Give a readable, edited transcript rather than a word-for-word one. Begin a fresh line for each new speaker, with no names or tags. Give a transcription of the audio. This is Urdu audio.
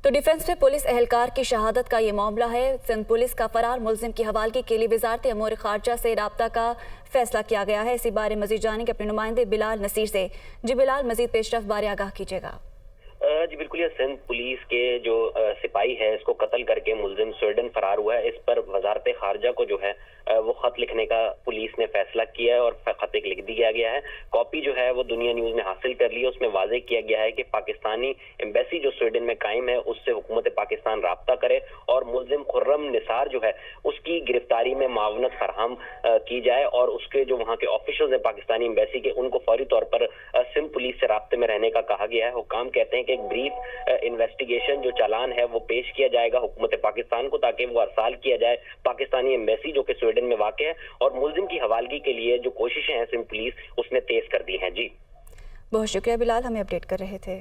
تو ڈیفنس میں پولیس اہلکار کی شہادت کا یہ معاملہ ہے۔ سندھ پولیس کا فرار ملزم کی حوالگی کے لیے وزارت امور خارجہ سے رابطہ کا فیصلہ کیا گیا ہے۔ اسی بارے مزید جانیں گے اپنے نمائندے بلال نصیر سے۔ جی بلال، مزید پیش رفت بارے آگاہ کیجیے گا۔
جی بالکل، یہ سندھ پولیس کے جو سپاہی ہے اس کو قتل کر کے ملزم سویڈن فرار ہوا ہے۔ اس پر وزارت خارجہ کو جو ہے وہ خط لکھنے کا پولیس نے فیصلہ کیا ہے اور خط ایک لکھ دیا گیا ہے۔ کاپی جو ہے وہ دنیا نیوز نے حاصل کر لی ہے۔ اس میں واضح کیا گیا ہے کہ پاکستانی ایمبیسی جو سویڈن میں قائم ہے اس سے حکومت پاکستان رابطہ کرے اور ملزم خرم نثار جو ہے اس کی گرفتاری میں معاونت فراہم کی جائے، اور اس کے جو وہاں کے آفیشلز ہیں پاکستانی ایمبیسی کے، ان کو فوری طور پر سندھ پولیس سے رابطے میں رہنے کا کہا گیا ہے۔ حکام کہتے ہیں کہ ایک بریف انویسٹیگیشن جو چالان ہے وہ پیش کیا جائے گا حکومت پاکستان کو، تاکہ وہ ارسال کیا جائے پاکستانی ایمبیسی جو کہ سویڈن میں واقع ہے، اور ملزم کی حوالگی کے لیے جو کوششیں ہیں سندھ پولیس اس نے تیز کر دی ہیں۔ جی
بہت شکریہ بلال، ہمیں اپڈیٹ کر رہے تھے۔